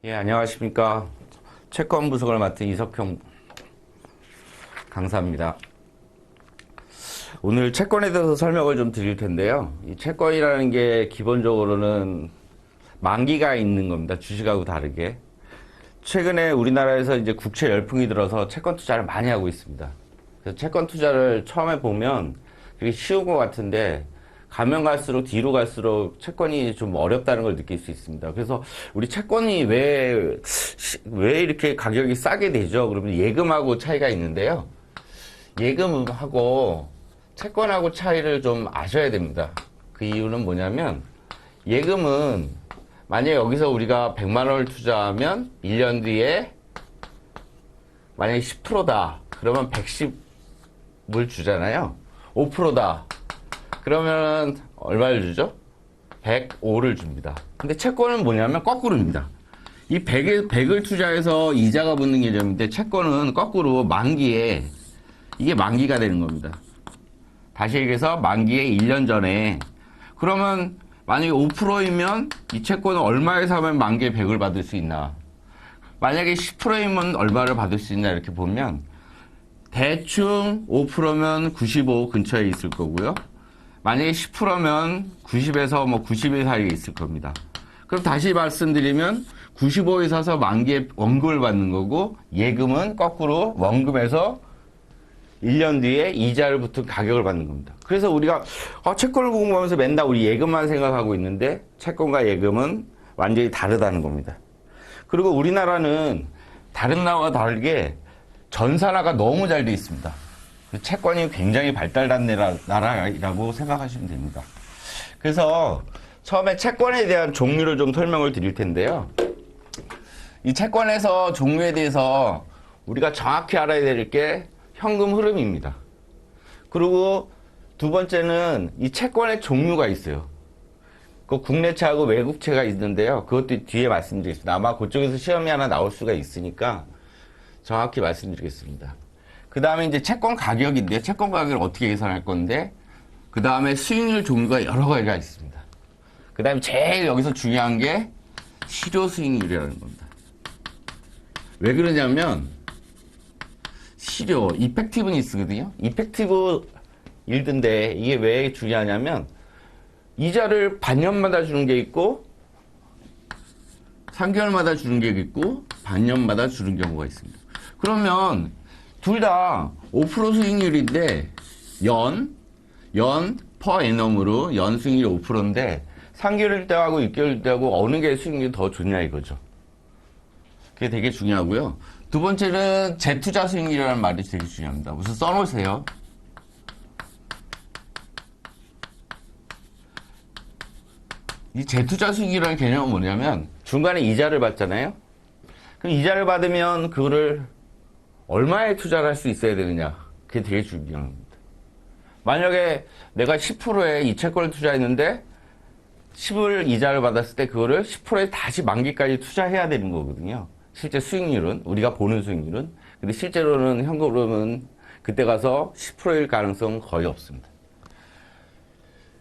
예, 안녕하십니까. 채권 분석을 맡은 이석형 강사입니다. 오늘 채권에 대해서 설명을 좀 드릴 텐데요. 이 채권이라는 게 기본적으로는 만기가 있는 겁니다. 주식하고 다르게. 최근에 우리나라에서 이제 국채 열풍이 들어서 채권 투자를 많이 하고 있습니다. 그래서 채권 투자를 처음에 보면 되게 쉬운 것 같은데 가면 갈수록 뒤로 갈수록 채권이 좀 어렵다는 걸 느낄 수 있습니다. 그래서 우리 채권이 왜 이렇게 가격이 싸게 되죠? 그러면 예금하고 차이가 있는데요. 예금하고 채권하고 차이를 좀 아셔야 됩니다. 그 이유는 뭐냐면 예금은 만약에 여기서 우리가 100만 원을 투자하면 1년 뒤에 만약에 10%다. 그러면 110을 주잖아요. 5%다. 그러면 얼마를 주죠? 105를 줍니다. 근데 채권은 뭐냐면 거꾸로입니다. 이 100을 투자해서 이자가 붙는 개념인데 채권은 거꾸로 만기에 이게 만기가 되는 겁니다. 다시 얘기해서 만기에 1년 전에 그러면 만약에 5%이면 이 채권은 얼마에 사면 만기에 100을 받을 수 있나? 만약에 10%이면 얼마를 받을 수 있나 이렇게 보면 대충 5%면 95 근처에 있을 거고요. 만약에 10%면 90에서 뭐 91 사이에 있을 겁니다. 그럼 다시 말씀드리면 95에 사서 만기에 원금을 받는 거고 예금은 거꾸로 원금에서 1년 뒤에 이자를 붙은 가격을 받는 겁니다. 그래서 우리가 채권을 공부하면서 맨날 우리 예금만 생각하고 있는데 채권과 예금은 완전히 다르다는 겁니다. 그리고 우리나라는 다른 나라와 다르게 전산화가 너무 잘 돼 있습니다. 채권이 굉장히 발달한 나라라고 생각하시면 됩니다. 그래서 처음에 채권에 대한 종류를 좀 설명을 드릴 텐데요. 이 채권에서 종류에 대해서 우리가 정확히 알아야 될 게 현금 흐름입니다. 그리고 두 번째는 이 채권의 종류가 있어요. 그 국내채하고 외국채가 있는데요. 그것도 뒤에 말씀드리겠습니다. 아마 그쪽에서 시험이 하나 나올 수가 있으니까 정확히 말씀드리겠습니다. 그 다음에 이제 채권 가격인데 채권 가격을 어떻게 계산할 건데 그 다음에 수익률 종류가 여러 가지가 있습니다. 그 다음에 제일 여기서 중요한 게 실효 수익률이라는 겁니다. 왜 그러냐면 실효, 이펙티브니스거든요. 이펙티브 일드인데 이게 왜 중요하냐면 이자를 반년마다 주는 게 있고 3개월마다 주는 게 있고 반년마다 주는 경우가 있습니다. 그러면 둘 다 5% 수익률인데 퍼 애넘으로 연 수익률이 5%인데 3개월 때하고 6개월 때하고 어느 게 수익률이 더 좋냐 이거죠. 그게 되게 중요하고요. 두 번째는 재투자 수익률이라는 말이 되게 중요합니다. 우선 써놓으세요. 이 재투자 수익률이라는 개념은 뭐냐면 중간에 이자를 받잖아요. 그럼 이자를 받으면 그거를 얼마에 투자를 할 수 있어야 되느냐. 그게 되게 중요한 겁니다. 만약에 내가 10%에 이 채권을 투자했는데 10을 이자를 받았을 때 그거를 10%에 다시 만기까지 투자해야 되는 거거든요. 실제 수익률은, 우리가 보는 수익률은. 근데 실제로는 현금으로는 그때 가서 10%일 가능성은 거의 없습니다.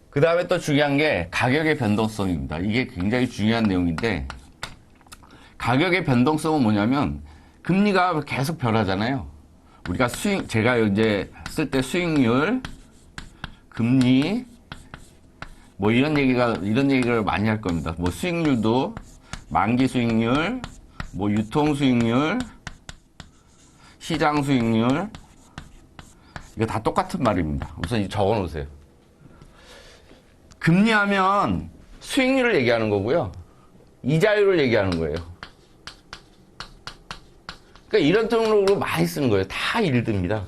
그 다음에 또 중요한 게 가격의 변동성입니다. 이게 굉장히 중요한 내용인데 가격의 변동성은 뭐냐면 금리가 계속 변하잖아요. 우리가 제가 이제 쓸 때 수익률, 금리, 뭐 이런 얘기를 많이 할 겁니다. 뭐 수익률도 만기 수익률, 뭐 유통 수익률, 시장 수익률, 이거 다 똑같은 말입니다. 우선 적어 놓으세요. 금리하면 수익률을 얘기하는 거고요. 이자율을 얘기하는 거예요. 그러니까 이런 등록으로 많이 쓰는 거예요. 다 일듭니다.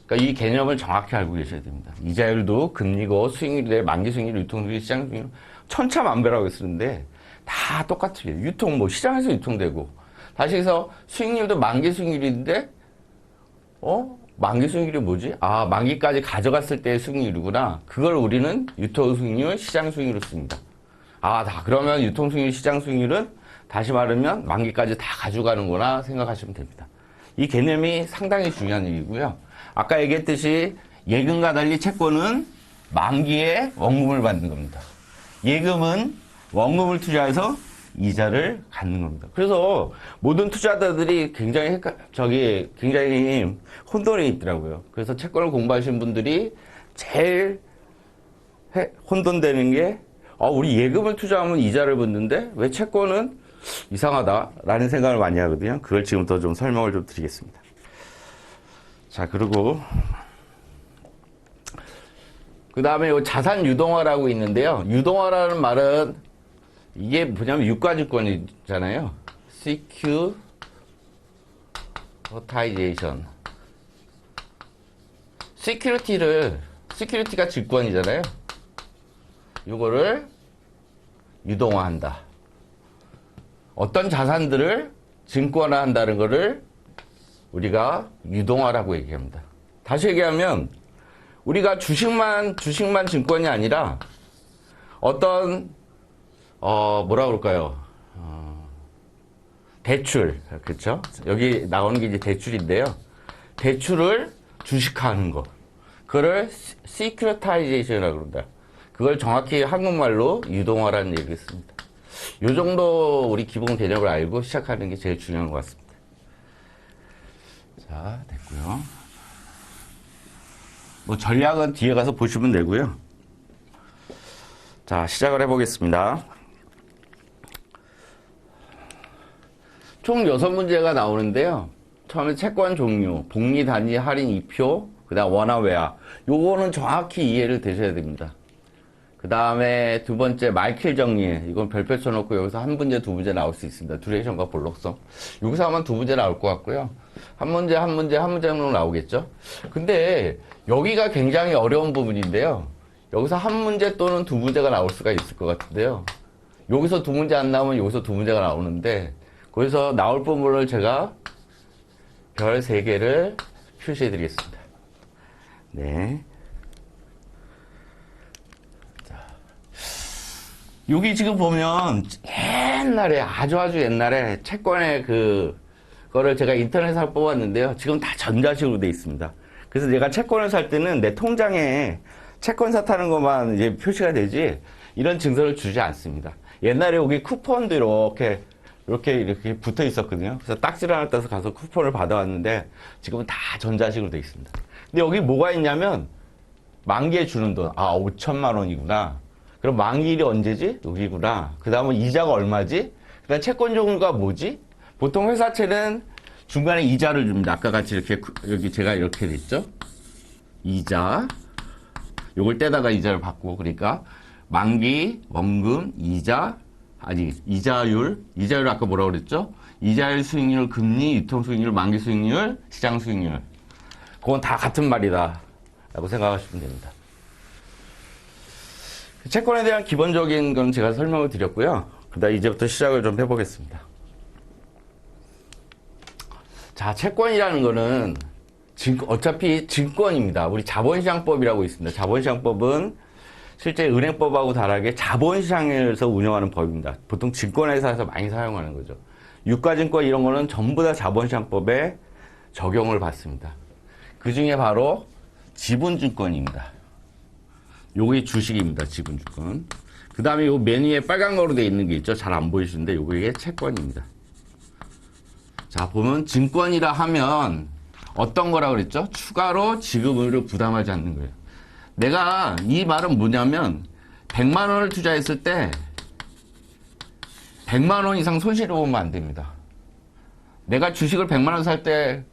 그러니까 이 개념을 정확히 알고 계셔야 됩니다. 이자율도 금리고 수익률도 만기 수익률, 유통 수익률, 시장 수익률 천차만별하고 쓰는데 다 똑같아요. 유통 뭐 시장에서 유통되고 다시 해서 수익률도 만기 수익률인데 만기 수익률이 뭐지? 아, 만기까지 가져갔을 때의 수익률이구나. 그걸 우리는 유통 수익률, 시장 수익률로 씁니다. 아, 그러면 유통 수익률, 시장 수익률은 다시 말하면 만기까지 다 가져가는구나 생각하시면 됩니다. 이 개념이 상당히 중요한 얘기고요. 아까 얘기했듯이 예금과 달리 채권은 만기에 원금을 받는 겁니다. 예금은 원금을 투자해서 이자를 갖는 겁니다. 그래서 모든 투자자들이 굉장히 혼돈이 있더라고요. 그래서 채권을 공부하시는 분들이 제일 혼돈되는 게, 우리 예금을 투자하면 이자를 붙는데 왜 채권은 이상하다라는 생각을 많이 하거든요. 그걸 지금부터 좀 설명을 좀 드리겠습니다. 자, 그리고 그 다음에 자산 유동화라고 있는데요. 유동화라는 말은 이게 뭐냐면 유가증권이잖아요. securitization. 시큐리티가 증권이잖아요. 이거를 유동화한다. 어떤 자산들을 증권화한다는 것을 우리가 유동화라고 얘기합니다. 다시 얘기하면 우리가 주식만 증권이 아니라 어떤 뭐라 그럴까요? 대출, 그렇죠? 여기 나오는 게 이제 대출인데요. 대출을 주식화하는 거, 그거를 시큐리타이제이션이라고 그럽니다. 그걸 정확히 한국말로 유동화라는 얘기를 씁니다. 요 정도 우리 기본 개념을 알고 시작하는 게 제일 중요한 것 같습니다. 자, 됐고요. 뭐 전략은 뒤에 가서 보시면 되고요. 자, 시작을 해보겠습니다. 총 6문제가 나오는데요. 처음에 채권 종류, 복리 단위 할인 2표, 그 다음 원화 외화. 요거는 정확히 이해를 되셔야 됩니다. 그 다음에 두 번째 말킬 정리. 이건 별표 쳐놓고 여기서 한 문제, 두 문제 나올 수 있습니다. 듀레이션과 볼록성. 여기서 하면 두 문제 나올 것 같고요. 한 문제 정도 나오겠죠. 근데 여기가 굉장히 어려운 부분인데요. 여기서 한 문제 또는 두 문제가 나올 수가 있을 것 같은데요. 여기서 두 문제 안 나오면 여기서 두 문제가 나오는데, 거기서 나올 부분을 제가 별 3개를 표시해 드리겠습니다. 네. 자. 여기 지금 보면 옛날에, 아주 옛날에 채권의 그거를 제가 인터넷에서 뽑았는데요. 지금 다 전자식으로 돼 있습니다. 그래서 내가 채권을 살 때는 내 통장에 채권 샀다는 것만 이제 표시가 되지, 이런 증서를 주지 않습니다. 옛날에 여기 쿠폰도 이렇게 붙어 있었거든요. 그래서 딱지를 하나 따서 가서 쿠폰을 받아왔는데 지금은 다 전자식으로 되어 있습니다. 근데 여기 뭐가 있냐면 만기에 주는 돈, 5천만 원이구나. 그럼 만기일이 언제지? 여기구나. 그 다음은 이자가 얼마지? 그 다음 채권 종류가 뭐지? 보통 회사채는 중간에 이자를 줍니다. 아까 같이 이렇게, 여기 제가 이렇게 됐죠? 이자. 요걸 떼다가 이자를 받고, 그러니까 만기, 원금, 이자율 아까 뭐라고 그랬죠? 이자율, 수익률, 금리, 유통 수익률, 만기 수익률, 시장 수익률. 그건 다 같은 말이다 라고 생각하시면 됩니다. 채권에 대한 기본적인 건 제가 설명을 드렸고요. 그 다음 이제부터 시작을 좀 해보겠습니다. 자, 채권이라는 거는 어차피 증권입니다. 우리 자본시장법이라고 있습니다. 자본시장법은 실제 은행법하고 다르게 자본시장에서 운영하는 법입니다. 보통 증권회사에서 많이 사용하는 거죠. 유가증권 이런 거는 전부 다 자본시장법에 적용을 받습니다. 그 중에 바로 지분증권입니다. 요게 주식입니다. 지분증권. 그 다음에 요 메뉴에 빨간 거로 되어 있는 게 있죠. 잘 안 보이시는데 요게 채권입니다. 자, 보면 증권이라 하면 어떤 거라고 그랬죠? 추가로 지급을 부담하지 않는 거예요. 내가 이 말은 뭐냐면 100만 원을 투자했을 때 100만 원 이상 손실을 보면 안 됩니다. 내가 주식을 100만 원 살 때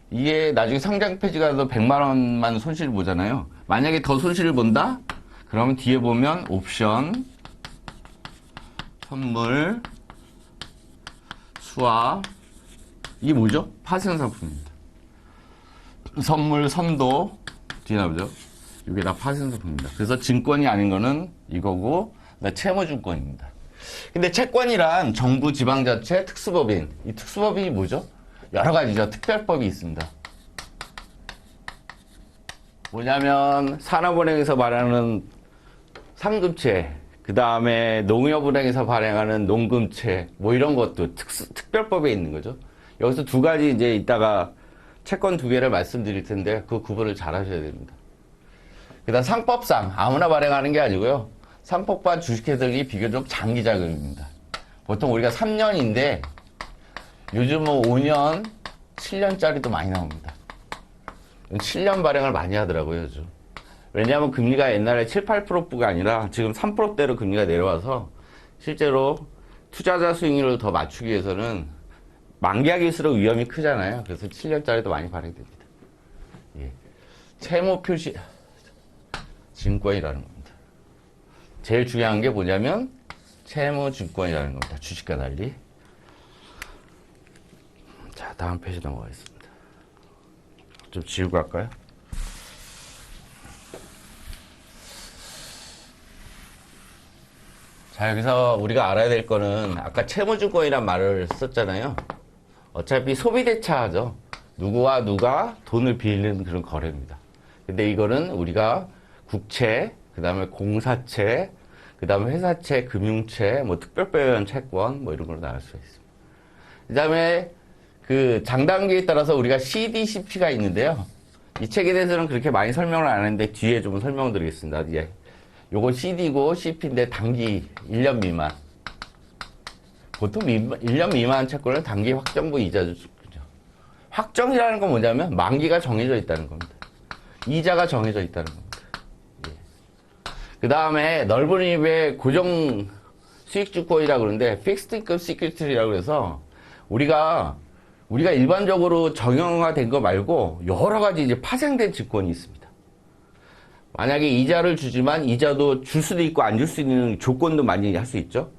이게 나중에 상장 폐지가 돼서 100만 원만 손실을 보잖아요. 만약에 더 손실을 본다? 그러면 뒤에 보면 옵션, 선물, 수합, 이게 뭐죠? 파생 상품입니다. 선물, 선도, 뒤에 나오죠? 이게 다 파생 상품입니다. 그래서 증권이 아닌 거는 이거고, 채무증권입니다. 근데 채권이란 정부, 지방자치, 특수법인. 이 특수법인이 뭐죠? 여러 가지죠. 특별법이 있습니다. 뭐냐면, 산업은행에서 말하는 상금채, 그 다음에 농협은행에서 발행하는 농금채, 뭐 이런 것도 특별법에 있는 거죠. 여기서 두 가지 이제 이따가 채권 두 개를 말씀드릴 텐데, 그 구분을 잘 하셔야 됩니다. 그 다음 상법상, 아무나 발행하는 게 아니고요. 상법과 주식회사들이 비교적 장기 자금입니다. 보통 우리가 3년인데 요즘은 5년, 7년짜리도 많이 나옵니다. 7년 발행을 많이 하더라고요, 요즘. 왜냐하면 금리가 옛날에 7, 8%가 아니라 지금 3%대로 금리가 내려와서 실제로 투자자 수익률을 더 맞추기 위해서는 만기할수록 위험이 크잖아요. 그래서 7년짜리도 많이 발행됩니다. 예. 채무 표시 증권이라는 겁니다. 제일 중요한 게 뭐냐면 채무 증권이라는 겁니다. 주식과 달리. 자, 다음 페이지 넘어가겠습니다. 좀 지우고 할까요? 자, 여기서 우리가 알아야 될 거는 아까 채무증권이란 말을 썼잖아요. 어차피 소비대차죠. 누구와 누가 돈을 빌리는 그런 거래입니다. 근데 이거는 우리가 국채, 그 다음에 공사채, 그 다음에 회사채, 금융채, 뭐 특별배분 채권, 뭐 이런 걸로 나눌 수가 있습니다. 그 다음에 그 장단기에 따라서 우리가 CD, CP가 있는데요. 이 책에 대해서는 그렇게 많이 설명을 안 했는데 뒤에 좀 설명을 드리겠습니다. 예. 요거 CD고 CP인데 단기 1년 미만. 보통 1년 미만 채권은 단기 확정부 이자죠. 확정이라는 건 뭐냐면 만기가 정해져 있다는 겁니다. 이자가 정해져 있다는 겁니다. 예. 그 다음에 넓은 의미의 고정 수익주권이라고 그러는데 픽스드 인컴 시큐리티라고 해서 우리가 일반적으로 정형화된 거 말고 여러 가지 이제 파생된 증권이 있습니다. 만약에 이자를 주지만 이자도 줄 수도 있고 안 줄 수 있는 조건도 많이 할 수 있죠.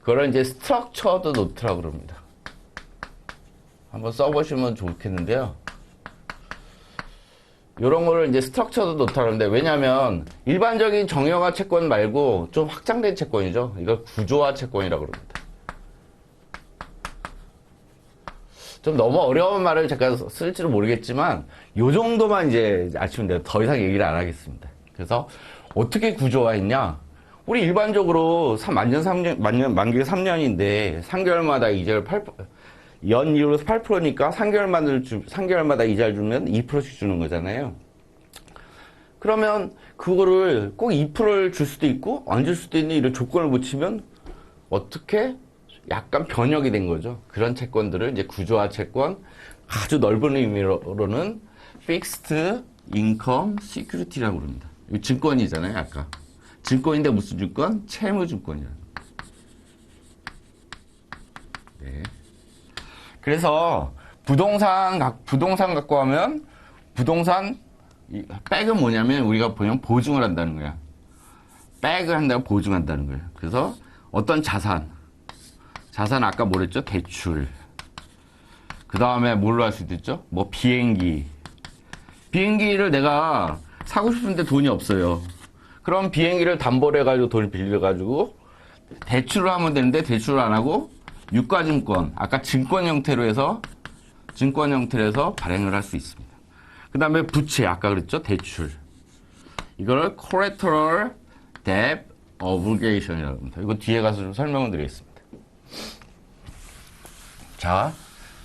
그걸 이제 스트럭처드 노트라고 그럽니다. 한번 써보시면 좋겠는데요. 이런 거를 이제 스트럭처드 노트라고 하는데 왜냐면 일반적인 정형화 채권 말고 좀 확장된 채권이죠. 이걸 구조화 채권이라고 그럽니다. 좀 너무 어려운 말을 제가 쓸지도 모르겠지만 요 정도만 이제 아시면 돼요. 더 이상 얘기를 안 하겠습니다. 그래서 어떻게 구조화했냐? 우리 일반적으로 만기가 3년인데 3개월마다 이자를 연이율로 8%니까 3개월마다 이자를 주면 2%씩 주는 거잖아요. 그러면 그거를 꼭 2%를 줄 수도 있고 안 줄 수도 있는 이런 조건을 붙이면 어떻게 약간 변형이 된 거죠. 그런 채권들을 이제 구조화 채권, 아주 넓은 의미로는 Fixed Income Security라고 합니다. 이 증권이잖아요, 아까. 증권인데 무슨 증권? 채무증권이라는 거. 네. 그래서 부동산 갖고 하면 부동산 백은 뭐냐면 우리가 보면 보증을 한다는 거야. 백을 한다고 보증한다는 거예요. 그래서 어떤 자산 아까 뭐랬죠? 대출. 그 다음에 뭘로 할 수도 있죠? 뭐 비행기를 내가 사고 싶은데 돈이 없어요. 그럼 비행기를 담보로 해가지고 돈을 빌려가지고 대출을 하면 되는데 대출을 안 하고 유가증권, 아까 증권 형태로 해서 발행을 할 수 있습니다. 그 다음에 부채, 아까 그랬죠? 대출. 이걸 collateral debt obligation이라고 합니다. 이거 뒤에 가서 좀 설명을 드리겠습니다. 자,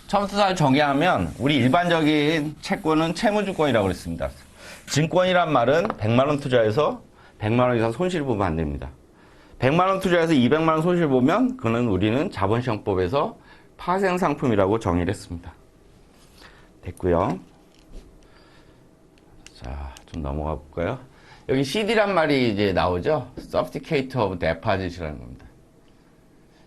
처음부터 잘 정의하면 우리 일반적인 채권은 채무증권이라고 그랬습니다. 증권이란 말은 100만 원 투자해서 100만 원 이상 손실 보면 안 됩니다. 100만 원 투자해서 200만 원 손실 보면 그는 우리는 자본시장법에서 파생상품이라고 정의를 했습니다. 됐고요. 자, 좀 넘어가 볼까요? 여기 CD란 말이 이제 나오죠? Certificate of Deposit이라는 겁니다.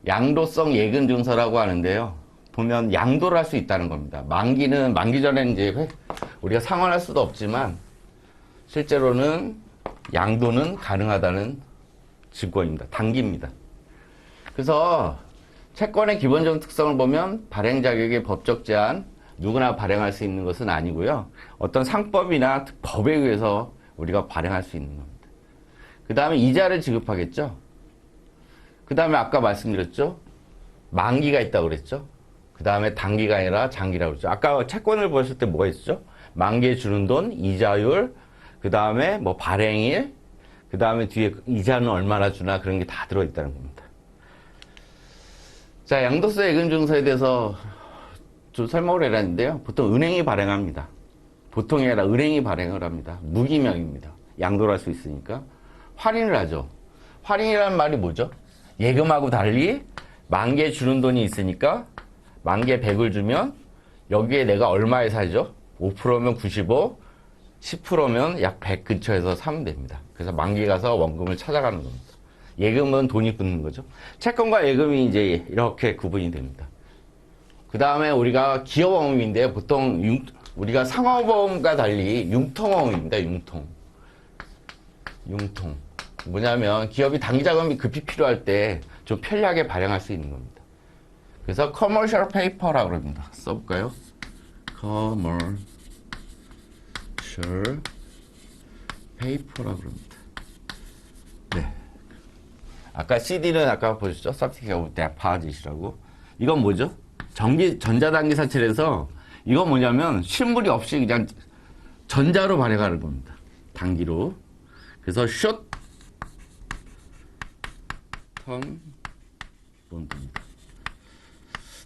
양도성 예금 증서라고 하는데요. 보면 양도를 할 수 있다는 겁니다. 만기 전에는 이제 우리가 상환할 수도 없지만 실제로는 양도는 가능하다는 증권입니다. 단기입니다. 그래서 채권의 기본적인 특성을 보면 발행 자격의 법적 제한, 누구나 발행할 수 있는 것은 아니고요. 어떤 상법이나 법에 의해서 우리가 발행할 수 있는 겁니다. 그 다음에 이자를 지급하겠죠. 그 다음에 아까 말씀드렸죠. 만기가 있다고 그랬죠. 그 다음에 단기가 아니라 장기라고 그랬죠. 아까 채권을 보셨을 때 뭐가 있었죠? 만기에 주는 돈, 이자율, 그 다음에 뭐 발행일, 그 다음에 뒤에 이자는 얼마나 주나 그런 게 다 들어있다는 겁니다. 자, 양도세 예금증서에 대해서 좀 설명을 해놨는데요. 보통 은행이 발행합니다. 보통이 아니라 은행이 발행을 합니다. 무기명입니다. 양도를 할 수 있으니까. 할인을 하죠. 할인이라는 말이 뭐죠? 예금하고 달리 만개 주는 돈이 있으니까 만개 100을 주면 여기에 내가 얼마에 사죠? 5%면 95, 10%면 약 100 근처에서 사면 됩니다. 그래서 만개 가서 원금을 찾아가는 겁니다. 예금은 돈이 붙는 거죠. 채권과 예금이 이제 이렇게 구분이 됩니다. 그 다음에 우리가 기업어음인데 보통 우리가 상업어음과 달리 융통어음입니다. 융통. 뭐냐면 기업이 단기 자금이 급히 필요할 때 좀 편리하게 발행할 수 있는 겁니다. 그래서 커머셜 페이퍼라고 합니다. 써볼까요? 커머셜 페이퍼라고 합니다. 네. 아까 CD는 아까 보셨죠? Certificate of Deposit이라고. 이건 뭐죠? 전자단기사채에서 이건 뭐냐면 실물이 없이 그냥 전자로 발행하는 겁니다. 단기로. 그래서 숏 본드입니다.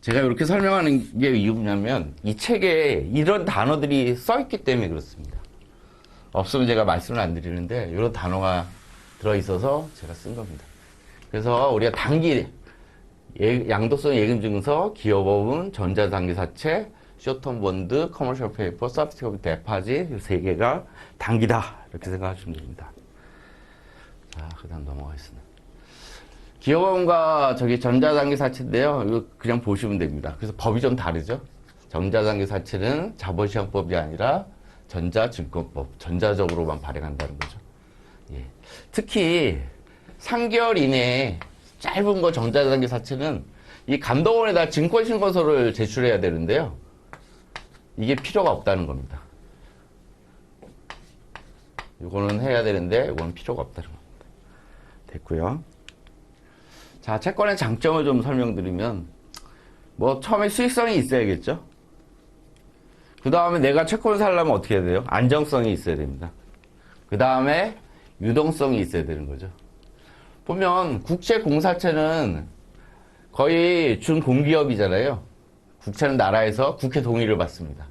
제가 이렇게 설명하는 게 이유냐면 이 책에 이런 단어들이 써있기 때문에 그렇습니다. 없으면 제가 말씀을 안 드리는데 이런 단어가 들어있어서 제가 쓴 겁니다. 그래서 우리가 단기 양도성 예금증서, 기업어음, 전자단기사채, 숏텀 본드, 커머셜 페이퍼, 서티피케이트 오브 데파짓 이 세 개가 단기다 이렇게 생각하시면 됩니다. 자, 그다음 넘어가겠습니다. 기업어음과 전자단기사채인데요. 이거 그냥 보시면 됩니다. 그래서 법이 좀 다르죠. 전자단기사채는 자본시장법이 아니라 전자증권법, 전자적으로만 발행한다는 거죠. 예. 특히 3개월 이내에 짧은 거 전자단기사채는 이 감독원에다 증권신고서를 제출해야 되는데요. 이게 필요가 없다는 겁니다. 이거는 해야 되는데 이거는 필요가 없다는 겁니다. 됐고요. 자, 채권의 장점을 좀 설명드리면 뭐 처음에 수익성이 있어야겠죠. 그 다음에 내가 채권을 사려면 어떻게 해야 돼요? 안정성이 있어야 됩니다. 그 다음에 유동성이 있어야 되는 거죠. 보면 국제공사채는 거의 준공기업이잖아요. 국채는 나라에서 국회 동의를 받습니다.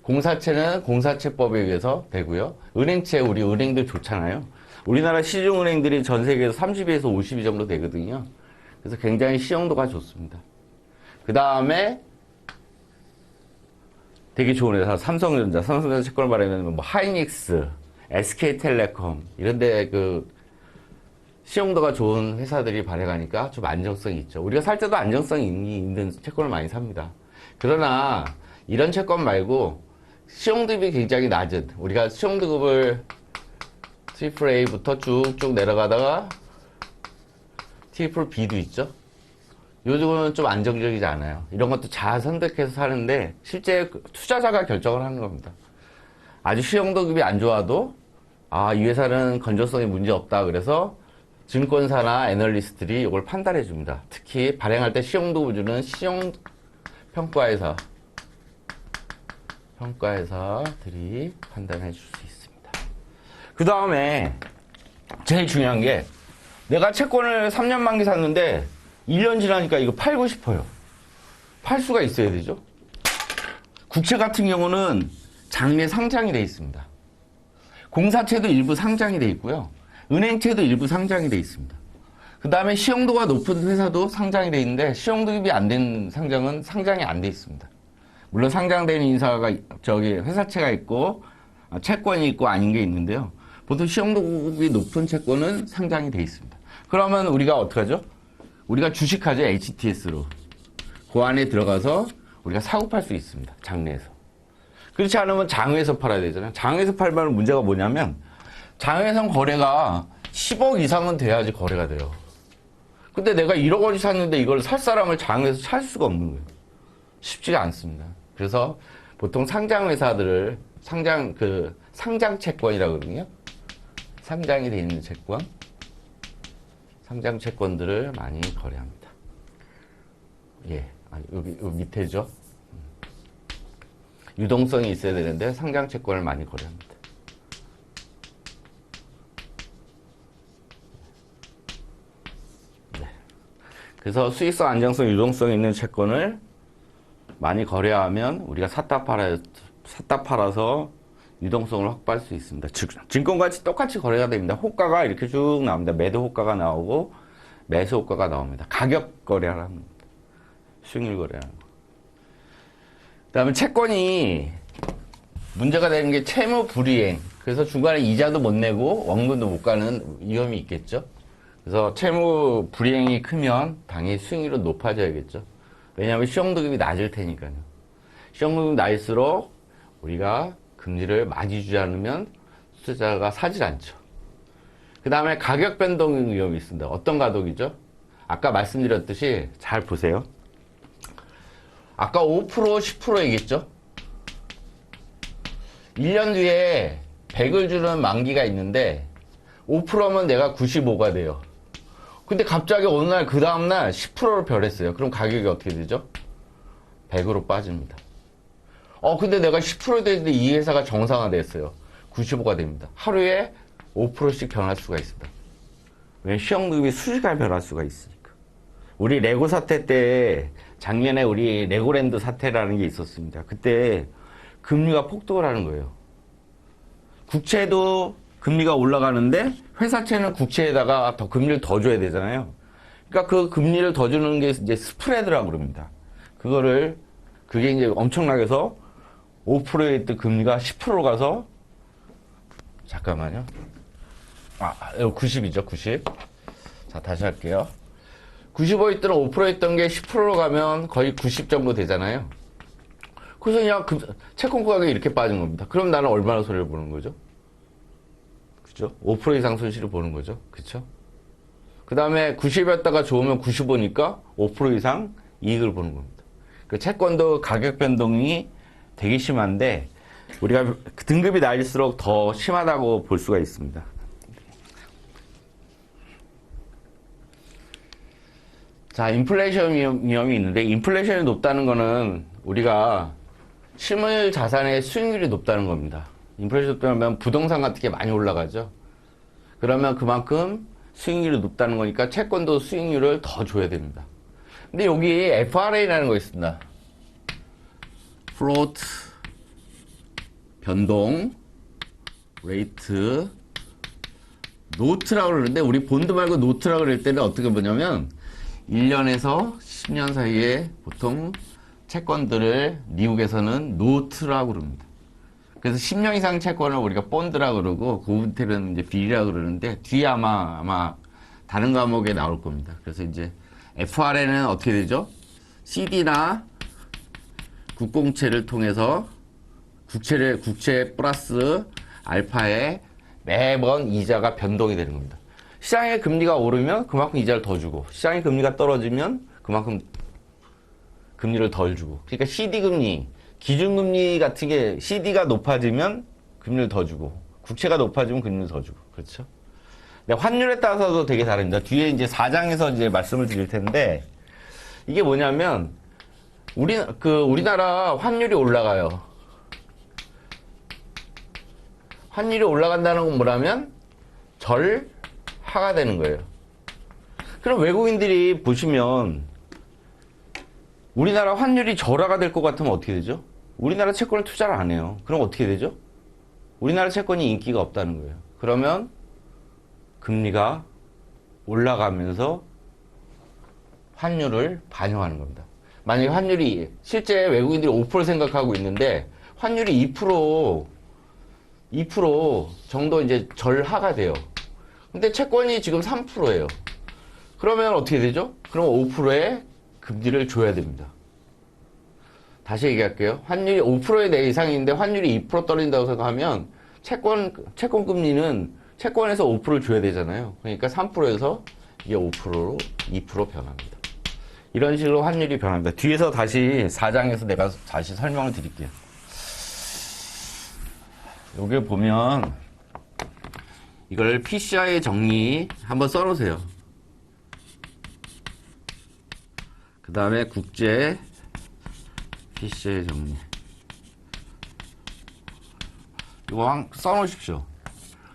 공사채는 공사채법에 의해서 되고요. 은행채 우리 은행들 좋잖아요. 우리나라 시중은행들이 전 세계에서 30에서 50위 정도 되거든요. 그래서 굉장히 시용도가 좋습니다. 그 다음에 되게 좋은 회사 삼성전자 채권을 발행하면 뭐 하이닉스, SK텔레콤 이런데 그 시용도가 좋은 회사들이 발행하니까 좀 안정성이 있죠. 우리가 살 때도 안정성이 있는 채권을 많이 삽니다. 그러나 이런 채권 말고 시용등급이 굉장히 낮은 우리가 시용등급을 트리플 A부터 쭉쭉 내려가다가 트리플 B도 있죠. 요즘은 좀 안정적이지 않아요. 이런 것도 잘 선택해서 사는데 실제 투자자가 결정을 하는 겁니다. 아주 시용등급이 안 좋아도 이 회사는 건전성에 문제 없다 그래서 증권사나 애널리스트들이 이걸 판단해 줍니다. 특히 발행할 때 시용등급을 주는 평가회사들이 판단해 줄 수 있습니다. 그 다음에 제일 중요한 게 내가 채권을 3년 만기 샀는데 1년 지나니까 이거 팔고 싶어요. 팔 수가 있어야 되죠. 국채 같은 경우는 장내 상장이 돼 있습니다. 공사채도 일부 상장이 돼 있고요. 은행채도 일부 상장이 돼 있습니다. 그 다음에 시용도가 높은 회사도 상장이 돼 있는데 시용등급이 안 된 상장은 상장이 안 돼 있습니다. 물론 상장된 인사가 회사채가 있고 채권이 있고 아닌 게 있는데요. 보통 시용등급이 높은 채권은 상장이 돼 있습니다. 그러면 우리가 어떻게 하죠? 우리가 주식하죠. HTS로. 그 안에 들어가서 우리가 사고 팔 수 있습니다. 장내에서. 그렇지 않으면 장외에서 팔아야 되잖아요. 장외에서 팔면 문제가 뭐냐면 장외에선 거래가 10억 이상은 돼야지 거래가 돼요. 근데 내가 1억 원이 샀는데 이걸 살 사람을 장외에서 찾을 수가 없는 거예요. 쉽지가 않습니다. 그래서 보통 상장 회사들을 상장 채권이라고 하거든요. 상장이 돼 있는 채권. 상장 채권들을 많이 거래합니다. 예. 여기 밑에죠. 유동성이 있어야 되는데 상장 채권을 많이 거래합니다. 네. 그래서 수익성, 안정성, 유동성 있는 채권을 많이 거래하면 우리가 샀다 팔아서 유동성을 확보할 수 있습니다. 증권같이 똑같이 거래가 됩니다. 호가가 이렇게 쭉 나옵니다. 매도 호가가 나오고 매수 효과가 나옵니다. 가격 거래하는 겁니다. 수익률 거래하는 거. 그다음에 채권이 문제가 되는 게 채무 불이행. 그래서 중간에 이자도 못 내고 원금도 못 가는 위험이 있겠죠. 그래서 채무 불이행이 크면 당연히 수익률은 높아져야겠죠. 왜냐하면 시험등급이 낮을 테니까요. 시험등급이 낮을수록 우리가 금리를 많이 주지 않으면 투자자가 사질 않죠. 그 다음에 가격 변동 위험이 있습니다. 어떤 가격이죠? 아까 말씀드렸듯이 잘 보세요. 아까 5% 10% 얘기했죠? 1년 뒤에 100을 주는 만기가 있는데 5%면 내가 95가 돼요. 근데 갑자기 어느 날 그 다음날 10%로 변했어요. 그럼 가격이 어떻게 되죠? 100으로 빠집니다. 근데 내가 10% 됐는데 이 회사가 정상화됐어요. 95가 됩니다. 하루에 5%씩 변할 수가 있습니다. 왜냐면 시험급이 수시간 변할 수가 있으니까. 우리 레고 사태 때 작년에 우리 레고랜드 사태라는 게 있었습니다. 그때 금리가 폭등을 하는 거예요. 국채도 금리가 올라가는데 회사채는 국채에다가 더 금리를 더 줘야 되잖아요. 그러니까 그 금리를 더 주는 게 이제 스프레드라고 그럽니다. 그게 이제 엄청나게 해서 5%에 있던 금리가 10%로 가서 잠깐만요. 90이죠, 90. 자, 다시 할게요. 95 있던 5% 있던 게 10%로 가면 거의 90 정도 되잖아요. 그래서 그냥 채권 가격이 이렇게 빠진 겁니다. 그럼 나는 얼마나 손해를 보는 거죠? 그죠? 5% 이상 손실을 보는 거죠. 그쵸? 그 다음에 90이었다가 좋으면 95니까 5% 이상 이익을 보는 겁니다. 그 채권도 가격 변동이 되게 심한데 우리가 등급이 낮을수록 더 심하다고 볼 수가 있습니다. 자, 인플레이션 위험이 있는데 인플레이션이 높다는 거는 우리가 실물 자산의 수익률이 높다는 겁니다. 인플레이션이 높다면 부동산 같은 게 많이 올라가죠. 그러면 그만큼 수익률이 높다는 거니까 채권도 수익률을 더 줘야 됩니다. 근데 여기 FRA라는 거 있습니다. Float 변동 레이트 노트라고 그러는데 우리 본드 말고 노트라고 그럴 때는 어떻게 보냐면 1년에서 10년 사이에 보통 채권들을 미국에서는 노트라고 그럽니다. 그래서 10년 이상 채권을 우리가 본드라고 그러고 그 밑에는 이제 빌이라고 그러는데 뒤에 아마 다른 과목에 나올 겁니다. 그래서 이제 FRA는 어떻게 되죠? CD나 국공채를 통해서 국채 플러스 알파에 매번 이자가 변동이 되는 겁니다. 시장의 금리가 오르면 그만큼 이자를 더 주고 시장의 금리가 떨어지면 그만큼 금리를 덜 주고 그러니까 CD 금리, 기준금리 같은 게 CD가 높아지면 금리를 더 주고 국채가 높아지면 금리를 더 주고 그렇죠? 근데 환율에 따라서도 되게 다릅니다. 뒤에 이제 4장에서 이제 말씀을 드릴 텐데 이게 뭐냐면 우리나라 환율이 올라가요. 환율이 올라간다는 건 뭐라면 절하가 되는 거예요. 그럼 외국인들이 보시면 우리나라 환율이 절하가 될 것 같으면 어떻게 되죠? 우리나라 채권을 투자를 안 해요. 그럼 어떻게 되죠? 우리나라 채권이 인기가 없다는 거예요. 그러면 금리가 올라가면서 환율을 반영하는 겁니다. 만약에 환율이 실제 외국인들이 5% 생각하고 있는데 환율이 2% 정도 이제 절하가 돼요. 근데 채권이 지금 3%예요. 그러면 어떻게 되죠? 그럼 5%의 금리를 줘야 됩니다. 다시 얘기할게요. 환율이 5%의 내 이상인데 환율이 2% 떨어진다고 생각하면 채권 금리는 채권에서 5%를 줘야 되잖아요. 그러니까 3%에서 이게 5%로 2% 변합니다. 이런 식으로 환율이 변합니다. 뒤에서 다시 4장에서 내가 다시 설명을 드릴게요. 여기 보면 이걸 PCI 정리 한번 써놓으세요. 그 다음에 국제 PCI 정리 이거 써놓으십시오.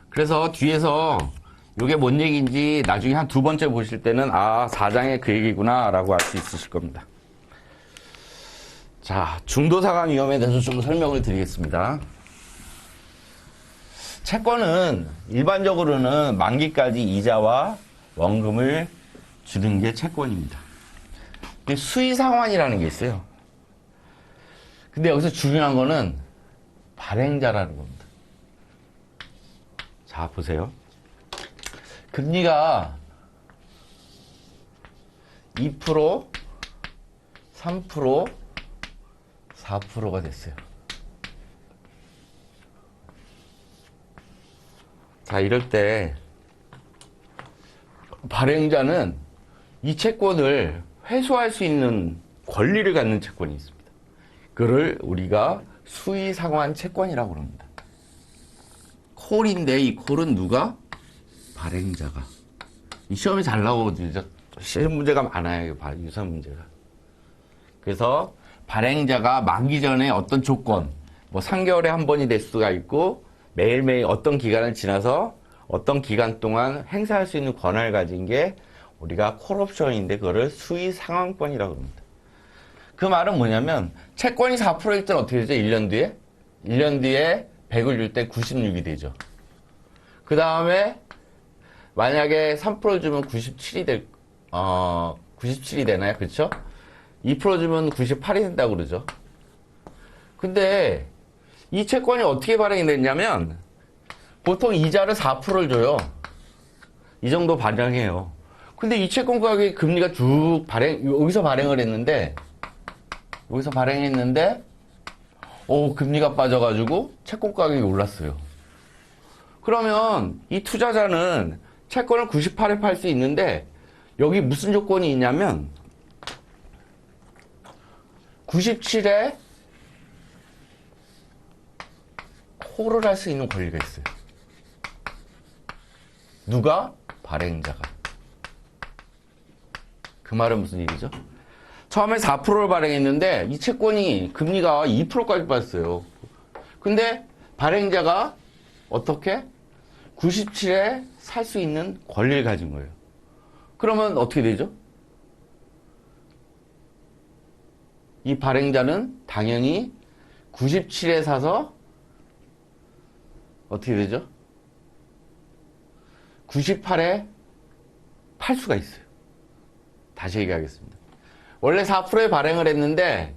그래서 뒤에서 이게 뭔 얘기인지 나중에 한 두 번째 보실 때는 4장에 그 얘기구나 라고 알 수 있으실 겁니다. 자, 중도상환 위험에 대해서 좀 설명을 드리겠습니다. 채권은 일반적으로는 만기까지 이자와 원금을 주는 게 채권입니다. 수의 상환이라는 게 있어요. 근데 여기서 중요한 거는 발행자라는 겁니다. 자, 보세요. 금리가 2%, 3%, 4%가 됐어요. 자, 이럴 때 발행자는 이 채권을 회수할 수 있는 권리를 갖는 채권이 있습니다. 그를 우리가 수의상환 채권이라고 합니다. 콜인데 이 콜은 누가? 발행자가. 이 시험에 잘 나오거든요. 시험 문제가 많아요. 유사 문제가. 그래서 발행자가 만기 전에 어떤 조건, 뭐 3개월에 한 번이 될 수가 있고 매일매일 어떤 기간을 지나서 어떤 기간 동안 행사할 수 있는 권한을 가진 게 우리가 콜옵션인데 그거를 수의상환권이라고 합니다. 그 말은 뭐냐면 채권이 4%일 때는 어떻게 되죠? 1년 뒤에? 1년 뒤에 100을 줄 때 96이 되죠. 그 다음에 만약에 3% 주면 97이 되나요? 그렇죠? 2% 주면 98이 된다고 그러죠. 근데 이 채권이 어떻게 발행이 됐냐면 보통 이자를 4%를 줘요. 이 정도 발행해요. 근데 이 채권 가격이 금리가 쭉 여기서 발행을 했는데 금리가 빠져가지고 채권 가격이 올랐어요. 그러면 이 투자자는 채권을 98에 팔 수 있는데 여기 무슨 조건이 있냐면 97에 콜을 할 수 있는 권리가 있어요. 누가? 발행자가. 그 말은 무슨 얘기죠? 처음에 4%를 발행했는데 이 채권이 금리가 2%까지 빠졌어요. 근데 발행자가 어떻게? 97에 살 수 있는 권리를 가진 거예요. 그러면 어떻게 되죠? 이 발행자는 당연히 97에 사서 어떻게 되죠? 98에 팔 수가 있어요. 다시 얘기하겠습니다. 원래 4%에 발행을 했는데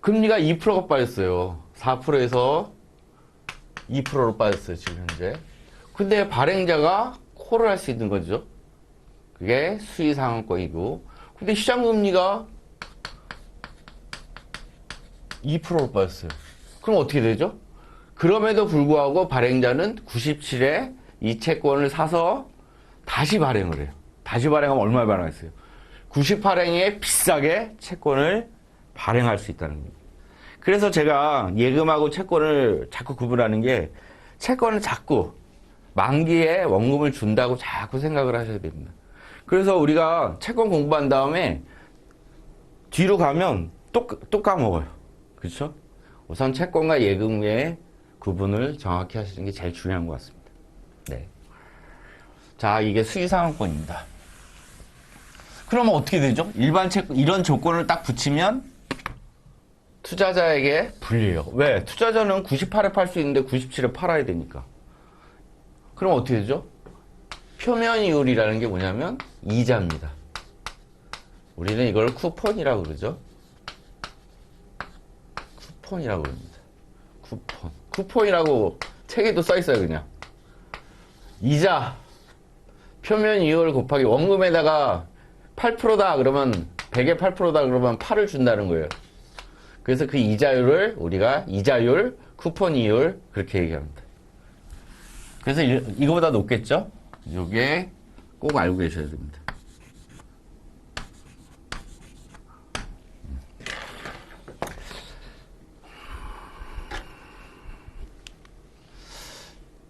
금리가 2%가 빠졌어요. 4%에서 2%로 빠졌어요, 지금 현재. 근데 발행자가 콜을 할 수 있는 거죠. 그게 수의상환권이고. 근데 시장금리가 2%로 빠졌어요. 그럼 어떻게 되죠? 그럼에도 불구하고 발행자는 97에 이 채권을 사서 다시 발행을 해요. 다시 발행하면 얼마에 발행했어요? 98행에 비싸게 채권을 발행할 수 있다는 겁니다. 그래서 제가 예금하고 채권을 자꾸 구분하는 게 채권을 자꾸 만기에 원금을 준다고 자꾸 생각을 하셔야 됩니다. 그래서 우리가 채권 공부한 다음에 뒤로 가면 또 까먹어요. 그렇죠? 우선 채권과 예금의 구분을 정확히 하시는 게 제일 중요한 것 같습니다. 네. 자, 이게 수의상환권입니다. 그러면 어떻게 되죠? 일반 채권, 이런 조건을 딱 붙이면 투자자에게 불리해요. 왜? 투자자는 98에 팔 수 있는데 97에 팔아야 되니까. 그럼 어떻게 되죠? 표면 이율이라는 게 뭐냐면 이자입니다. 우리는 이걸 쿠폰이라고 그러죠. 쿠폰이라고 합니다. 쿠폰이라고 책에도 써 있어요, 그냥. 이자, 표면 이율 곱하기 원금에다가 8%다 그러면 100에 8%다 그러면 8을 준다는 거예요. 그래서 그 이자율을 우리가 이자율, 쿠폰 이율 그렇게 얘기합니다. 그래서 이거보다 높겠죠? 이게 꼭 알고 계셔야 됩니다.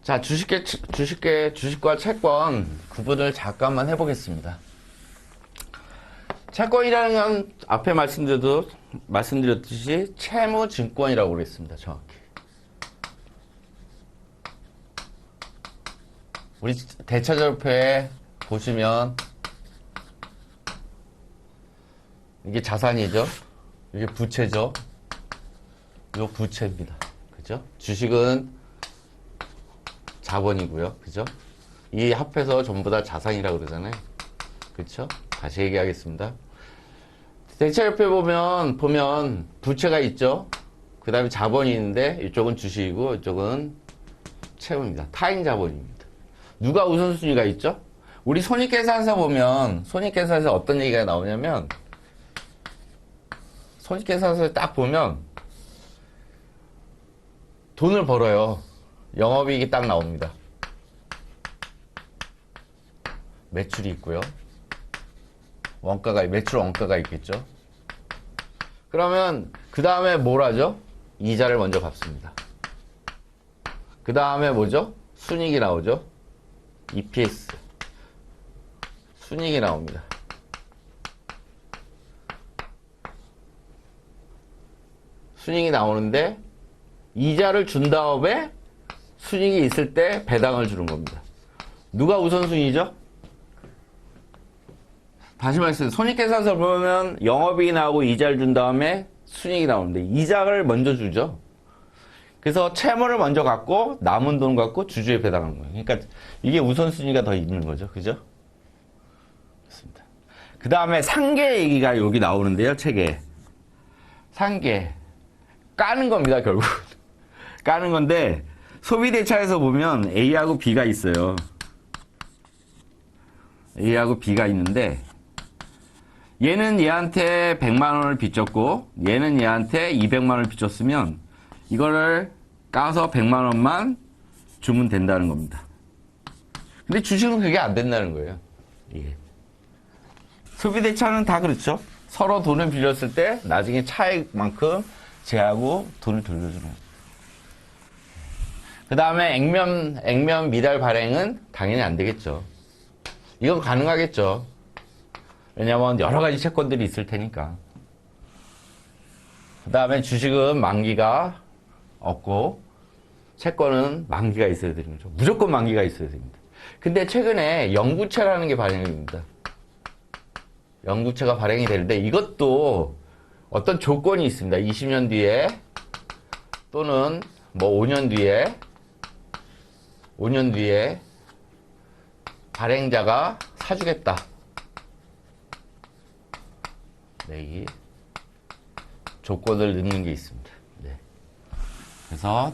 자, 주식과 채권 구분을 잠깐만 해보겠습니다. 채권이라는 건 앞에 말씀드렸듯이 채무증권이라고 그랬습니다. 정확히. 우리 대차절표에 보시면 이게 자산이죠. 이게 부채죠. 이거 부채입니다. 그죠? 주식은 자본이고요. 그죠? 이 합해서 전부 다 자산이라고 그러잖아요. 그렇죠? 다시 얘기하겠습니다. 대차 옆에 보면 부채가 있죠. 그 다음에 자본이 있는데 이쪽은 주식이고 이쪽은 채무입니다. 타인 자본입니다. 누가 우선순위가 있죠? 우리 손익계산서 보면 손익계산서에 어떤 얘기가 나오냐면 손익계산서에 딱 보면 돈을 벌어요. 영업이익이 딱 나옵니다. 매출이 있고요. 매출 원가가 있겠죠. 그러면 그 다음에 뭘 하죠? 이자를 먼저 갚습니다. 그 다음에 뭐죠? 순이익이 나오죠. EPS 순이익이 나옵니다. 순이익이 나오는데 이자를 준 다음에 순이익이 있을 때 배당을 주는 겁니다. 누가 우선순위죠? 다시 말씀드리면 손익계산서 보면 영업이익이 나오고 이자를 준 다음에 순이익이 나오는데 이자를 먼저 주죠. 그래서 채무를 먼저 갖고 남은 돈 갖고 주주에 배당하는 거예요. 그러니까 이게 우선순위가 더 있는 거죠. 그죠? 그렇습니다. 그 다음에 상계 얘기가 여기 나오는데요. 책에. 상계. 까는 겁니다. 결국. 까는 건데 소비대차에서 보면 A하고 B가 있어요. A하고 B가 있는데 얘는 얘한테 100만 원을 빚졌고 얘는 얘한테 200만 원을 빚졌으면 이거를 까서 100만 원만 주면 된다는 겁니다. 근데 주식은 그게 안 된다는 거예요. 예. 소비대차는 다 그렇죠. 서로 돈을 빌렸을 때 나중에 차액만큼 제하고 돈을 돌려주는 거예요. 그 다음에 액면 미달 발행은 당연히 안 되겠죠. 이건 가능하겠죠. 왜냐면 여러 가지 채권들이 있을 테니까. 그 다음에 주식은 만기가 없고 채권은 만기가 있어야 되는 거죠. 무조건 만기가 있어야 됩니다. 근데 최근에 영구채라는 게 발행이 됩니다. 영구채가 발행이 되는데 이것도 어떤 조건이 있습니다. 20년 뒤에 또는 뭐 5년 뒤에 발행자가 사주겠다. 네, 이 조건을 넣는 게 있습니다. 네. 그래서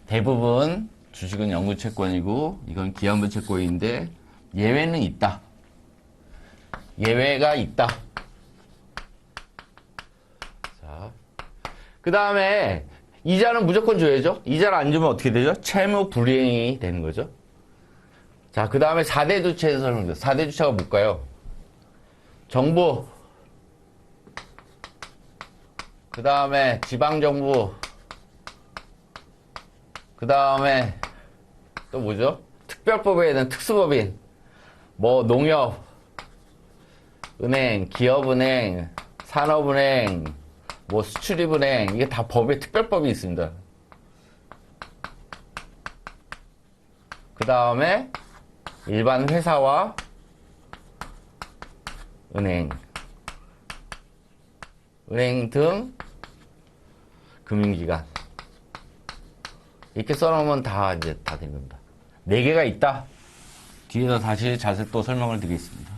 대부분 주식은 영구채권이고 이건 기한부 채권인데 예외는 있다. 예외가 있다. 자, 그 다음에 이자는 무조건 줘야죠. 이자를 안 주면 어떻게 되죠? 채무 불이행이 되는 거죠. 자, 그 다음에 4대 주체에서 설명드려요. 4대 주체가 뭘까요? 정부, 그 다음에 지방정부, 그 다음에 또 뭐죠? 특별법에 의한 특수법인, 뭐 농협, 은행, 기업은행, 산업은행, 뭐 수출입은행, 이게 다 법에 특별법이 있습니다. 그 다음에 일반 회사와 은행 등 금융기관 이렇게 써놓으면 다 이제 다 된 겁니다. 4개가 있다. 뒤에서 다시 자세히 또 설명을 드리겠습니다.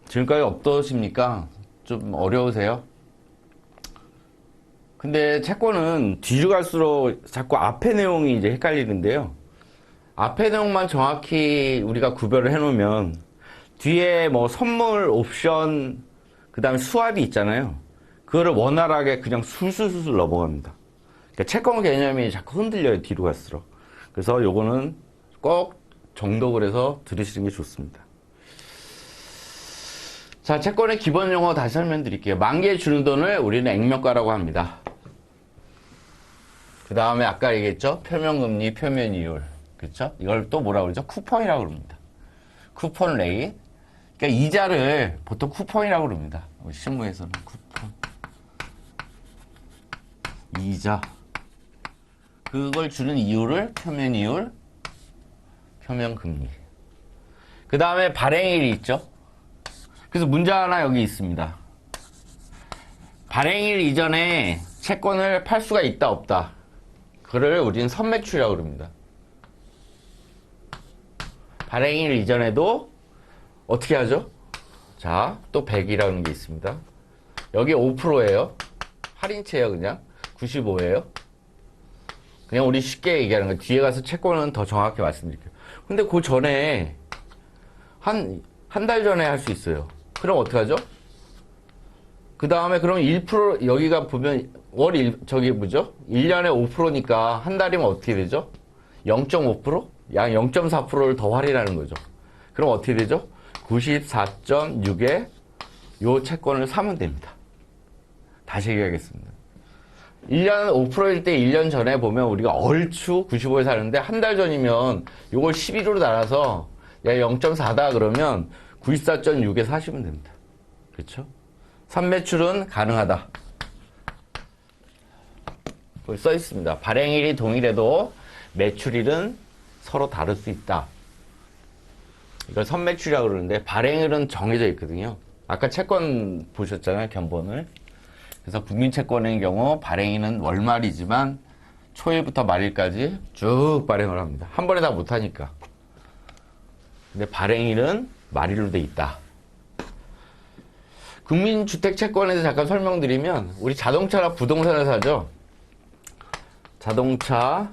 지금까지 어떠십니까? 좀 어려우세요? 근데 채권은 뒤로 갈수록 자꾸 앞에 내용이 이제 헷갈리는데요. 앞에 내용만 정확히 우리가 구별을 해놓으면 뒤에 뭐 선물, 옵션, 그 다음에 수합이 있잖아요. 그거를 원활하게 그냥 술술술 넘어갑니다. 그러니까 채권 개념이 자꾸 흔들려요. 뒤로 갈수록. 그래서 요거는 꼭 정독을 해서 들으시는 게 좋습니다. 자, 채권의 기본 용어 다시 설명드릴게요. 만기에 주는 돈을 우리는 액면가라고 합니다. 그 다음에 아까 얘기했죠? 표면금리, 표면이율. 그쵸? 이걸 또 뭐라고 그러죠? 쿠폰이라고 그럽니다. 쿠폰 레이트. 그러니까 이자를 보통 쿠폰이라고 그럽니다. 우리 실무에서는 쿠폰. 이자. 그걸 주는 이율을 표면이율, 표면금리. 그 다음에 발행일이 있죠? 그래서 문제 하나 여기 있습니다. 발행일 이전에 채권을 팔 수가 있다, 없다. 그걸 우리는 선매출이라고 그럽니다. 발행일 이전에도 어떻게 하죠? 자, 또 100이라는 게 있습니다. 여기 5%예요. 8인치예요, 그냥. 95예요. 그냥 우리 쉽게 얘기하는 거예요. 뒤에 가서 채권은 더 정확히 말씀드릴게요. 근데 그 전에 한 달 전에 할 수 있어요. 그럼 어떡하죠? 그 다음에 그럼 1% 여기가 보면 저기 뭐죠? 1년에 5%니까 한 달이면 어떻게 되죠? 0.5%? 약 0.4%를 더 할인하는 거죠. 그럼 어떻게 되죠? 94.6에 요 채권을 사면 됩니다. 다시 얘기하겠습니다. 1년 5%일 때 1년 전에 보면 우리가 얼추 95에 사는데 한 달 전이면 요걸 11으로 나눠서 야 0.4다 그러면 94.6에 사시면 됩니다. 그렇죠? 선매출은 가능하다. 거기 써 있습니다. 발행일이 동일해도 매출일은 서로 다를 수 있다. 이걸 선매출이라고 그러는데 발행일은 정해져 있거든요. 아까 채권 보셨잖아요. 견본을. 그래서 국민채권의 경우 발행일은 월말이지만 초일부터 말일까지 쭉 발행을 합니다. 한 번에 다 못하니까. 근데 발행일은 말일로 돼 있다. 국민주택채권에서 잠깐 설명드리면 우리 자동차나 부동산을 사죠. 자동차,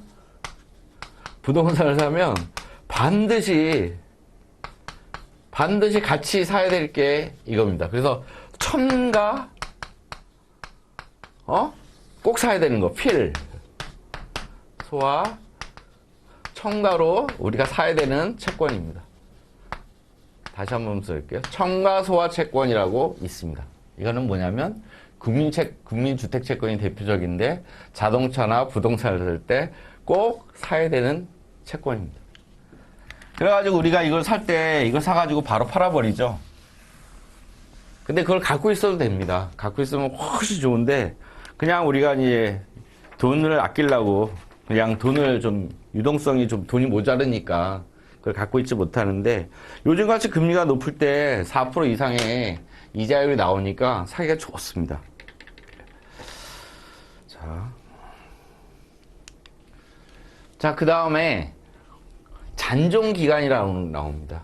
부동산을 사면 반드시 같이 사야 될 게 이겁니다. 그래서 첨가 꼭 사야 되는 거 필 소와 첨가로 우리가 사야 되는 채권입니다. 다시 한번 써볼게요. 첨가 소와 채권이라고 있습니다. 이거는 뭐냐면 국민주택채권이 대표적인데 자동차나 부동산을 살 때 꼭 사야 되는 채권입니다. 그래가지고 우리가 이걸 살 때 이걸 사가지고 바로 팔아버리죠. 근데 그걸 갖고 있어도 됩니다. 갖고 있으면 훨씬 좋은데 그냥 우리가 이제 돈을 아끼려고 그냥 돈을 좀 유동성이 좀 돈이 모자르니까 그걸 갖고 있지 못하는데 요즘같이 금리가 높을 때 4% 이상의 이자율이 나오니까 사기가 좋습니다. 자, 그 다음에 잔존기간이라고 나옵니다.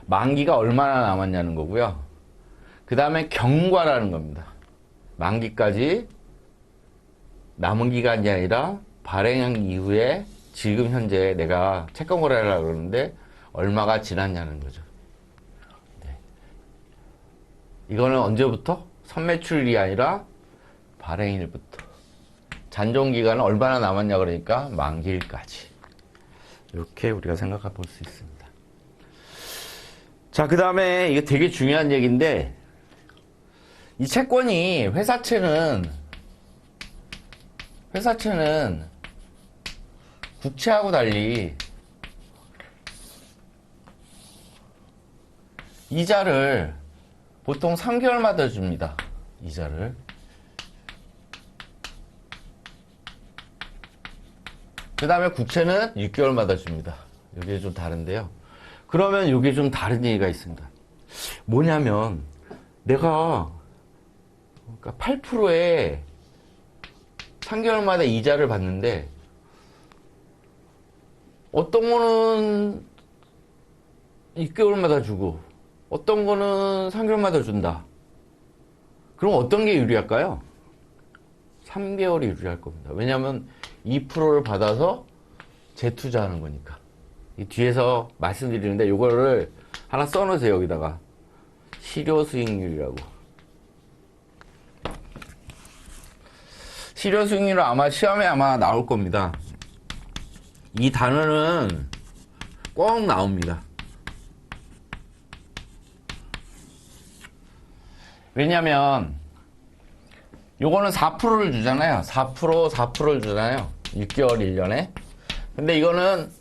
만기가 얼마나 남았냐는 거고요. 그 다음에 경과라는 겁니다. 만기까지 남은 기간이 아니라 발행 이후에 지금 현재 내가 채권 거래를 하려고 그러는데 얼마가 지났냐는 거죠. 네. 이거는 언제부터? 선매출이 아니라 발행일부터. 잔존기간은 얼마나 남았냐 그러니까 만기일까지. 이렇게 우리가 생각해 볼 수 있습니다. 자, 그 다음에 이게 되게 중요한 얘기인데 이 채권이 회사채는 국채하고 달리 이자를 보통 3개월마다 줍니다. 이자를. 그 다음에 국채는 6개월마다 줍니다. 이게 좀 다른데요. 그러면 이게 좀 다른 얘기가 있습니다. 뭐냐면 내가 8%에 3개월마다 이자를 받는데 어떤 거는 6개월마다 주고 어떤 거는 3개월마다 준다. 그럼 어떤 게 유리할까요? 3개월이 유리할 겁니다. 왜냐하면 2%를 받아서 재투자하는 거니까. 이 뒤에서 말씀드리는데 이거를 하나 써놓으세요. 여기다가 실효수익률이라고. 실효수익률은 아마 시험에 아마 나올 겁니다. 이 단어는 꼭 나옵니다. 왜냐면 요거는 4%를 주잖아요. 4%를 주잖아요. 6개월 1년에. 근데 이거는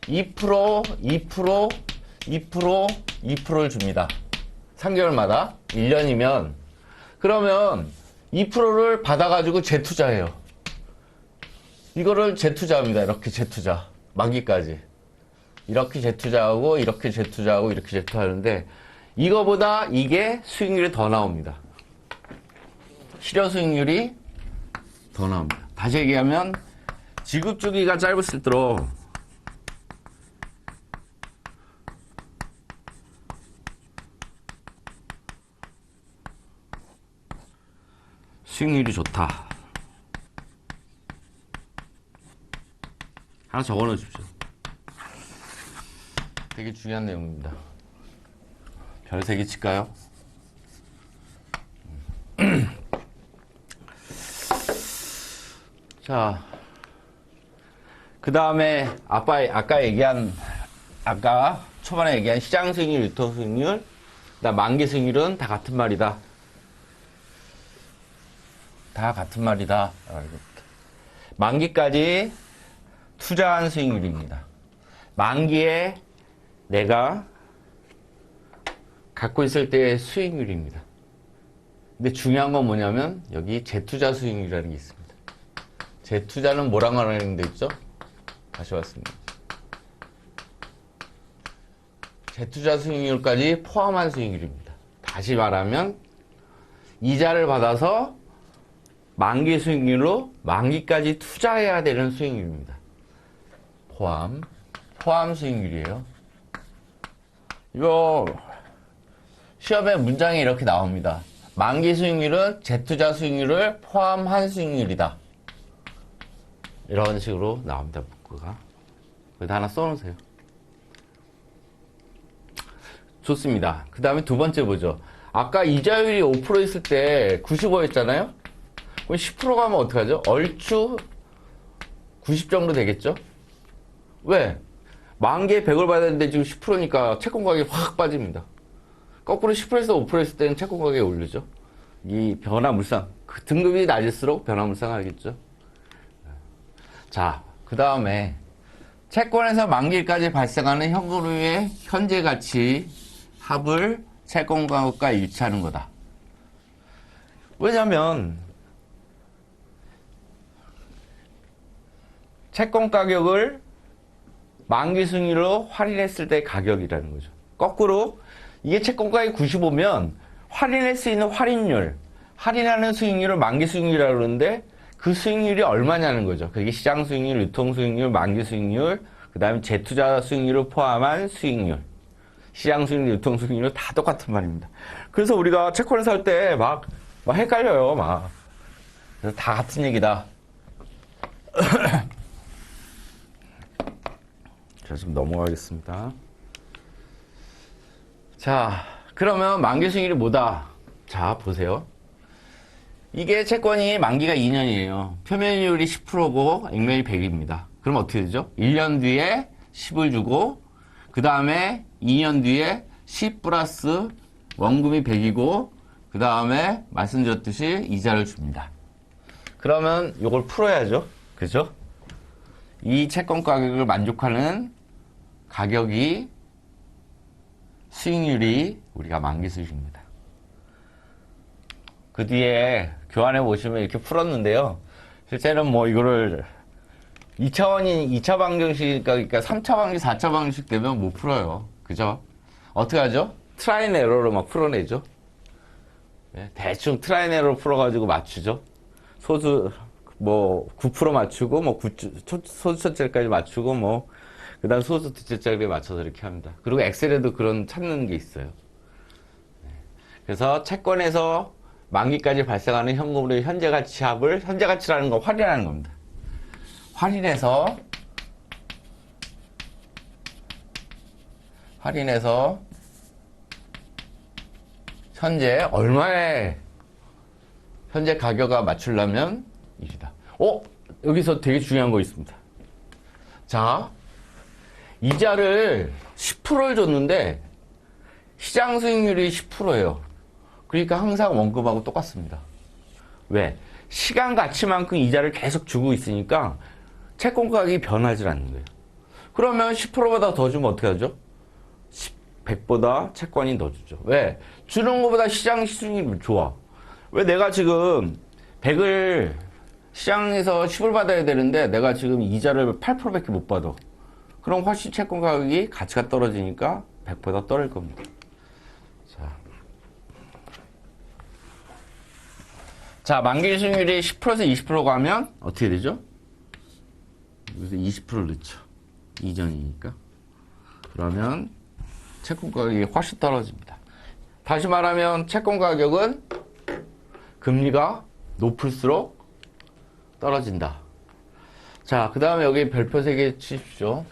2%를 줍니다. 3개월마다. 1년이면. 그러면 2%를 받아가지고 재투자해요. 이거를 재투자합니다. 이렇게 재투자. 만기까지. 이렇게 재투자하고, 이렇게 재투자하고, 이렇게 재투자하는데, 이거보다 이게 수익률이 더 나옵니다. 실효 수익률이 더 나옵니다. 다시 얘기하면, 지급 주기가 짧을수록 수익률이 좋다. 하나 적어 놓으십시오. 되게 중요한 내용입니다. 별 3개 칠까요? 자, 그 다음에 아까 초반에 얘기한 시장 수익률, 유통 수익률, 그다음 만기 수익률은 다 같은 말이다. 다 같은 말이다. 만기까지 투자한 수익률입니다. 만기에 내가 갖고 있을 때의 수익률입니다. 근데 중요한 건 뭐냐면 여기 재투자 수익률이라는 게 있습니다. 재투자는 뭐랑 말하는 데 있죠? 다시 왔습니다. 재투자 수익률까지 포함한 수익률입니다. 다시 말하면 이자를 받아서 만기 수익률로 만기까지 투자해야 되는 수익률입니다. 포함 수익률이에요. 이거 시험에 문장이 이렇게 나옵니다. 만기 수익률은 재투자 수익률을 포함한 수익률이다. 이런 식으로 나옵니다. 문구가. 여기다 하나 써놓으세요. 좋습니다. 그 다음에 두 번째 보죠. 아까 이자율이 5% 있을 때 95였잖아요? 그럼 10% 가면 어떡하죠? 얼추 90 정도 되겠죠? 왜? 만기에 100을 받아야 되는데 지금 10%니까 채권 가격이 확 빠집니다. 거꾸로 10%에서 5% 있을 때는 채권 가격이 오르죠. 이 변화물상, 그 등급이 낮을수록 변화물상 하겠죠. 자, 그 다음에 채권에서 만기일까지 발생하는 현금흐름의 현재 가치 합을 채권 가격과 일치하는 거다. 왜냐면 채권 가격을 만기 수익률로 할인했을 때 가격이라는 거죠. 거꾸로 이게 채권 가격이 95면 할인할 수 있는 할인율, 할인하는 수익률을 만기 수익률이라고 그러는데 그 수익률이 얼마냐는 거죠. 그게 시장 수익률, 유통 수익률, 만기 수익률, 그 다음에 재투자 수익률을 포함한 수익률. 시장 수익률, 유통 수익률 다 똑같은 말입니다. 그래서 우리가 채권을 살 때 막 헷갈려요, 막. 그래서 다 같은 얘기다. 자, 좀 넘어가겠습니다. 자, 그러면 만기 수익률이 뭐다? 자, 보세요. 이게 채권이 만기가 2년이에요. 표면이율이 10%고 액면이 100입니다. 그럼 어떻게 되죠? 1년 뒤에 10을 주고 그 다음에 2년 뒤에 10 플러스 원금이 100이고 그 다음에 말씀드렸듯이 이자를 줍니다. 그러면 이걸 풀어야죠. 그죠? 이 채권 가격을 만족하는 가격이 수익률이 우리가 만기 수익입니다. 그 뒤에 교환해 보시면 이렇게 풀었는데요. 실제는 뭐 이거를 2차 방정식, 그러니까 3차 방정식, 4차 방정식 되면 못 풀어요. 그죠? 어떻게 하죠? 트라이 앤 에러로 막 풀어내죠. 네, 대충 트라이 앤 에러로 풀어가지고 맞추죠. 소수, 뭐, 9% 맞추고, 뭐, 소수 첫째까지 맞추고, 뭐, 그 다음 소수 둘째짜리에 맞춰서 이렇게 합니다. 그리고 엑셀에도 그런 찾는 게 있어요. 네. 그래서 채권에서 만기까지 발생하는 현금흐름의 현재 가치 합을, 현재 가치라는 거 할인하는 겁니다. 할인해서 현재 얼마에 현재 가격을 맞추려면 이다. 여기서 되게 중요한 거 있습니다. 자, 이자를 10%를 줬는데 시장 수익률이 10%예요. 그러니까 항상 원금하고 똑같습니다. 왜? 시간 가치만큼 이자를 계속 주고 있으니까 채권 가격이 변하지 않는 거예요. 그러면 10%보다 더 주면 어떻게 하죠? 100보다 채권이 더 주죠. 왜? 주는 것보다 시장 수익률이 좋아. 왜 내가 지금 100을 시장에서 10을 받아야 되는데 내가 지금 이자를 8%밖에 못 받아. 그럼 훨씬 채권 가격이 가치가 떨어지니까 100보다 떨어질 겁니다. 자, 만기 수익률이 10%에서 20% 가면 어떻게 되죠? 여기서 20% 넣죠. 이전이니까. 그러면 채권 가격이 훨씬 떨어집니다. 다시 말하면 채권 가격은 금리가 높을수록 떨어진다. 자, 그 다음에 여기 별표 3개 치십시오.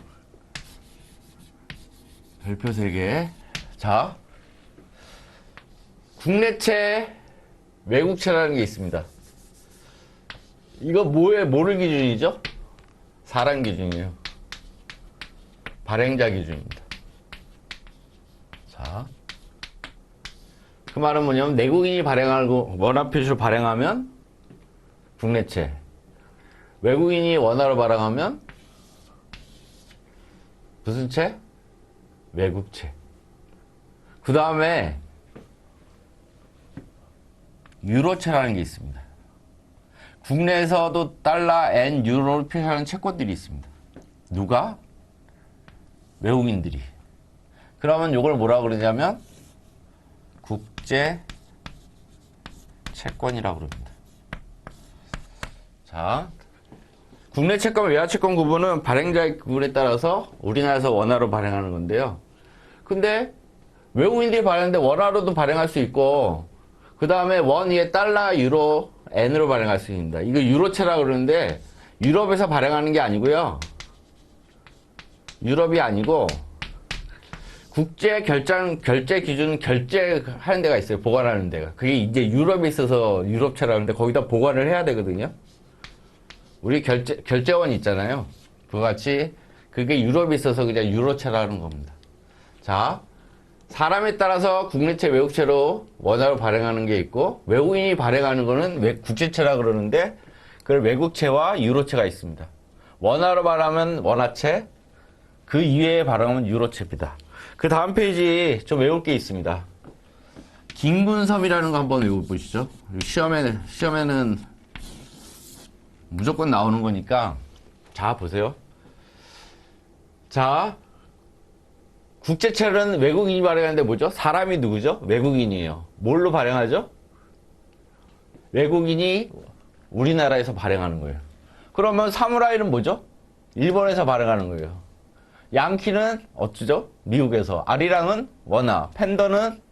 별표 3개. 자, 국내채, 외국채라는 게 있습니다. 이거 뭐를 기준이죠? 사람 기준이에요. 발행자 기준입니다. 자, 그 말은 뭐냐면 내국인이 발행하고 원화 표시로 발행하면 국내채, 외국인이 원화로 발행하면 무슨 채? 외국채. 그 다음에 유로채라는 게 있습니다. 국내에서도 달러, 엔, 유로를 표시하는 채권들이 있습니다. 누가? 외국인들이. 그러면 이걸 뭐라고 그러냐면 국제 채권이라고 그럽니다. 자, 국내 채권, 외화 채권 구분은 발행자의 구분에 따라서 우리나라에서 원화로 발행하는 건데요. 근데 외국인들이 발행하는데 원화로도 발행할 수 있고, 그 다음에 원 위에 달러, 유로, 엔으로 발행할 수 있습니다. 이거 유로채라고 그러는데 유럽에서 발행하는 게 아니고요. 유럽이 아니고 국제 결제 기준 결제하는 데가 있어요. 보관하는 데가. 그게 이제 유럽에 있어서 유럽채라는데 거기다 보관을 해야 되거든요. 우리 결제원 있잖아요. 그거 같이 그게 유럽에 있어서 그냥 유로채라는 겁니다. 자, 사람에 따라서 국내채, 외국채로 원화로 발행하는 게 있고, 외국인이 발행하는 거는 국제채라 그러는데, 그 외국채와 유로채가 있습니다. 원화로 발행하면 원화채, 그 이외에 발행하면 유로채입니다. 그 다음 페이지 좀 외울 게 있습니다. 김군섬이라는 거 한번 외워보시죠. 시험에는 무조건 나오는 거니까. 자, 보세요. 자, 국제채는 외국인이 발행하는데 뭐죠? 사람이 누구죠? 외국인이에요. 뭘로 발행하죠? 외국인이 우리나라에서 발행하는 거예요. 그러면 사무라이는 뭐죠? 일본에서 발행하는 거예요. 양키는 어쩌죠? 미국에서. 아리랑은 원화. 팬더는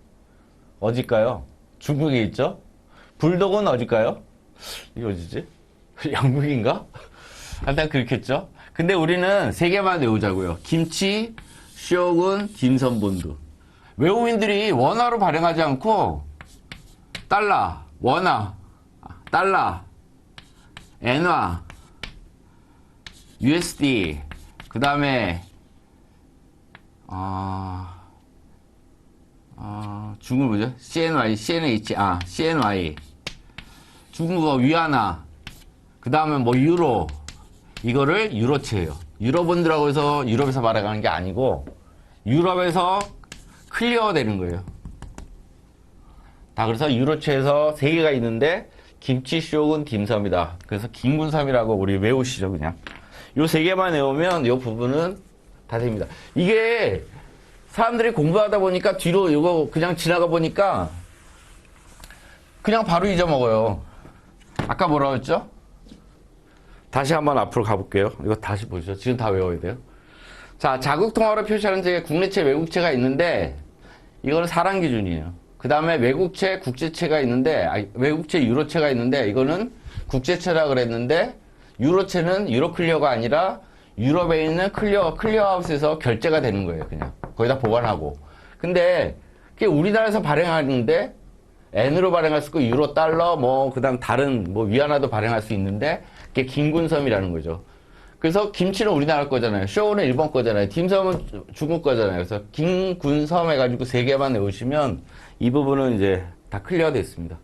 어딜까요? 중국에 있죠? 불독은 어딜까요? 이거 어디지? 영국인가? 일단 그렇겠죠? 근데 우리는 세 개만 외우자고요. 김치, 쇼군, 김선본드. 외국인들이 원화로 발행하지 않고 달러, 원화, 달러, 엔화, USD, 그 다음에 중국 뭐죠? CNY, CNY, 중국어 위안화, 그 다음에 뭐 유로, 이거를 유로채예요. 유럽분들하고 해서 유럽에서 발행하는 게 아니고 유럽에서 클리어 되는 거예요. 다 그래서 유로채에서 3개가 있는데 김치, 쇼군, 김섬이다. 그래서 김군섬이라고 우리 외우시죠, 그냥. 요 3개만 외우면 요 부분은 다 됩니다. 이게 사람들이 공부하다 보니까 뒤로 이거 그냥 지나가 보니까 그냥 바로 잊어먹어요. 아까 뭐라고 했죠? 다시 한번 앞으로 가볼게요. 이거 다시 보시죠. 지금 다 외워야 돼요. 자, 자국 통화로 표시하는 제 국내채, 외국채가 있는데 이거는 사람 기준이에요. 그 다음에 외국채, 국제채가 있는데 외국채, 유로채가 있는데 이거는 국제채라 그랬는데 유로채는 유로클리어가 아니라 유럽에 있는 클리어하우스에서 결제가 되는 거예요. 그냥 거기다 보관하고. 근데 그게 우리나라에서 발행하는데 N으로 발행할 수 있고 유로, 달러, 뭐 그다음 다른 뭐 위안화도 발행할 수 있는데 그게 김군섬이라는 거죠. 그래서 김치는 우리나라 거잖아요. 쇼는 일본 거잖아요. 딤섬은 중국 거잖아요. 그래서 김군섬 해가지고 3개만 외우시면 이 부분은 이제 다 클리어 됐습니다.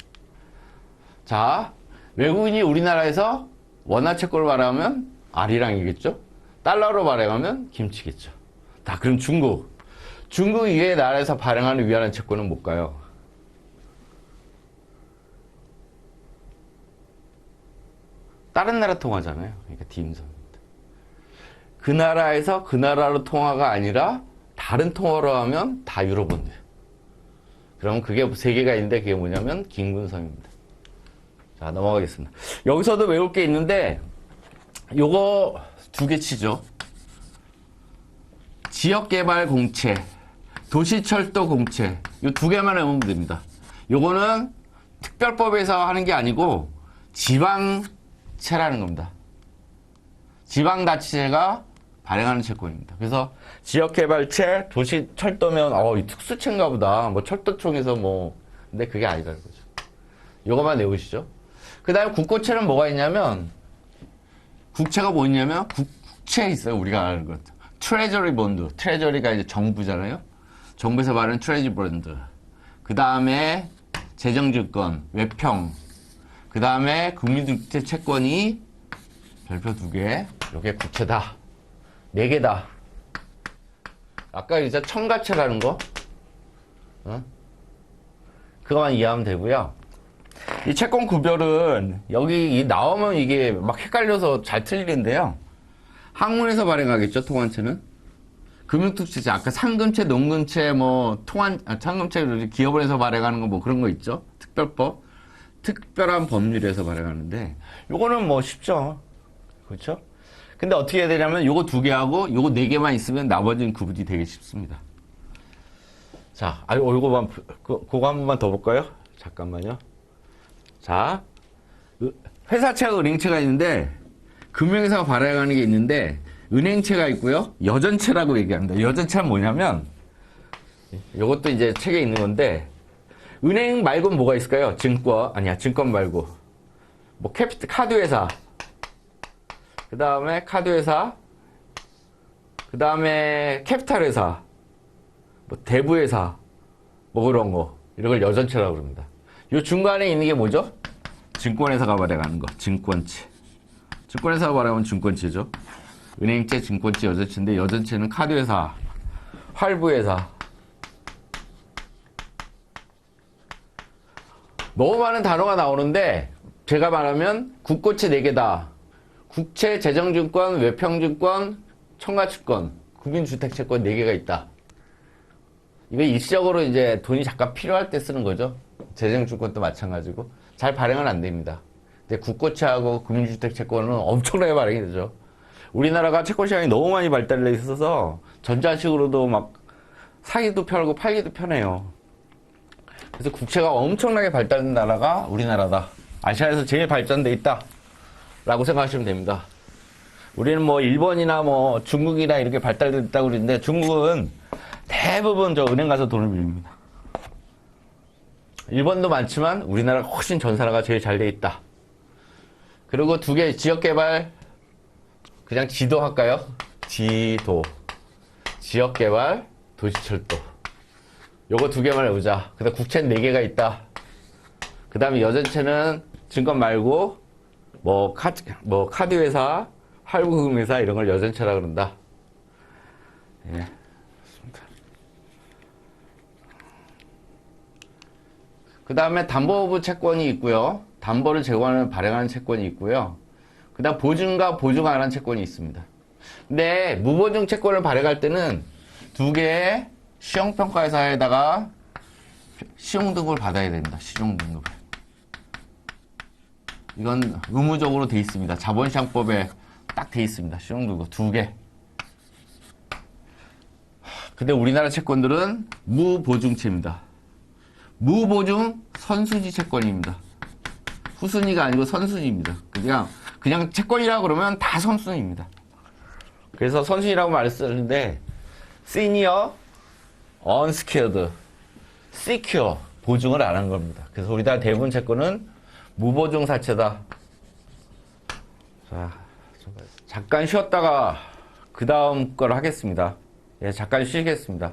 자, 외국인이 우리나라에서 원화 채권을 발행하면 아리랑이겠죠? 달러로 발행하면 김치겠죠. 자, 그럼 중국 이외의 나라에서 발행하는 위안화 채권은 뭘까요? 다른 나라 통화잖아요. 그러니까 딤섬입니다. 그 나라에서 그 나라로 통화가 아니라 다른 통화로 하면 다 유로본드. 그럼 그게 3개가 있는데 그게 뭐냐면 김군섬입니다. 자, 넘어가겠습니다. 여기서도 외울 게 있는데 요거 두 개 치죠. 지역개발 공채, 도시철도 공채. 이 두 개만 외우면 됩니다. 요거는 특별법에서 하는 게 아니고 지방채라는 겁니다. 지방자치제가 발행하는 채권입니다. 그래서 지역개발채, 도시철도면 이 특수채인가 보다. 뭐 철도청에서 뭐 근데 그게 아니라는 거죠. 요거만 외우시죠. 그 다음에 국고채는 뭐가 있냐면 국채가 뭐 있냐면 국채 있어요. 우리가 아는 것. 트레저리 본드. 트레저리가 이제 정부잖아요. 정부에서 말하는 트레저리 본드. 그 다음에 재정증권, 외평. 그 다음에 국민주택 채권이 별표 2개. 요게 국채다. 4개다. 아까 이제 청가채라는 거. 그거만 이해하면 되고요. 이 채권 구별은 여기 나오면 이게 막 헷갈려서 잘 틀리는데요. 학문에서 발행하겠죠, 통한채는. 금융특채, 아까 상금채, 농금채, 뭐, 상금채, 기업원에서 발행하는 거 뭐 그런 거 있죠. 특별법. 특별한 법률에서 발행하는데, 요거는 뭐 쉽죠. 그렇죠? 근데 어떻게 해야 되냐면, 요거 2개하고 요거 4개만 있으면 나머지는 구분이 되게 쉽습니다. 자, 요거만, 그거 한 번만 더 볼까요? 잠깐만요. 자, 회사채와 은행채가 있는데, 금융회사가 발행하는 게 있는데, 은행채가 있고요. 여전채라고 얘기합니다. 여전채는 뭐냐면, 이것도 이제 책에 있는 건데, 은행 말고는 뭐가 있을까요? 증권 말고. 뭐, 카드회사. 그 다음에 카드회사. 그 다음에 캐피탈회사. 뭐, 대부회사. 뭐 그런 거. 이런 걸 여전채라고 그럽니다. 요 중간에 있는 게 뭐죠? 증권회사가 발행하는 거. 증권채. 증권회사가 발행하면 증권채죠. 은행채, 증권채, 여전채인데 여전채는 카드회사, 활부회사. 너무 많은 단어가 나오는데 제가 말하면 국고채 4개다. 국채, 재정증권, 외평증권, 청가채권, 국민주택채권 4개가 있다. 이거 일시적으로 이제 돈이 잠깐 필요할 때 쓰는 거죠. 재정증권도 마찬가지고 잘 발행은 안 됩니다. 근데 국고채하고 국민주택채권은 엄청나게 발행이 되죠. 우리나라가 채권 시장이 너무 많이 발달돼 있어서 전자식으로도 막 사기도 편하고 팔기도 편해요. 그래서 국채가 엄청나게 발달된 나라가 우리나라다. 아시아에서 제일 발전돼 있다. 라고 생각하시면 됩니다. 우리는 뭐 일본이나 뭐 중국이나 이렇게 발달됐다고 그러는데 중국은 대부분 저 은행 가서 돈을 빌립니다. 일본도 많지만 우리나라가 훨씬 전사라가 제일 잘 돼 있다. 그리고 2개 지역개발 그냥 지도 할까요? 지도. 지역개발, 도시철도. 요거 2개만 외우자. 그 다음 국채는 4개가 있다. 그 다음에 여전채는 증권 말고, 카드회사, 할부금회사 이런 걸 여전채라 그런다. 예. 그 다음에 담보부 채권이 있고요. 담보를 제공하는 발행하는 채권이 있고요. 그 다음 보증과 보증 안 한 채권이 있습니다. 근데 무보증 채권을 발행할 때는 2개의 시용평가회사에다가 시용등급을 받아야 됩니다. 시용등급을. 이건 의무적으로 돼 있습니다. 자본시장법에 딱 돼 있습니다. 시용등급 2개. 근데 우리나라 채권들은 무보증채입니다. 무보증 선순위 채권입니다. 후순위가 아니고 선순위입니다. 그냥 채권이라고 그러면 다 선순위입니다. 그래서 선순위라고 말을 쓰는데 시니어, 언스퀘어드, 시큐어 보증을 안 한 겁니다. 그래서 우리나라 대부분 채권은 무보증 사채다. 자, 잠깐 쉬었다가 그 다음 걸 하겠습니다. 예, 잠깐 쉬겠습니다.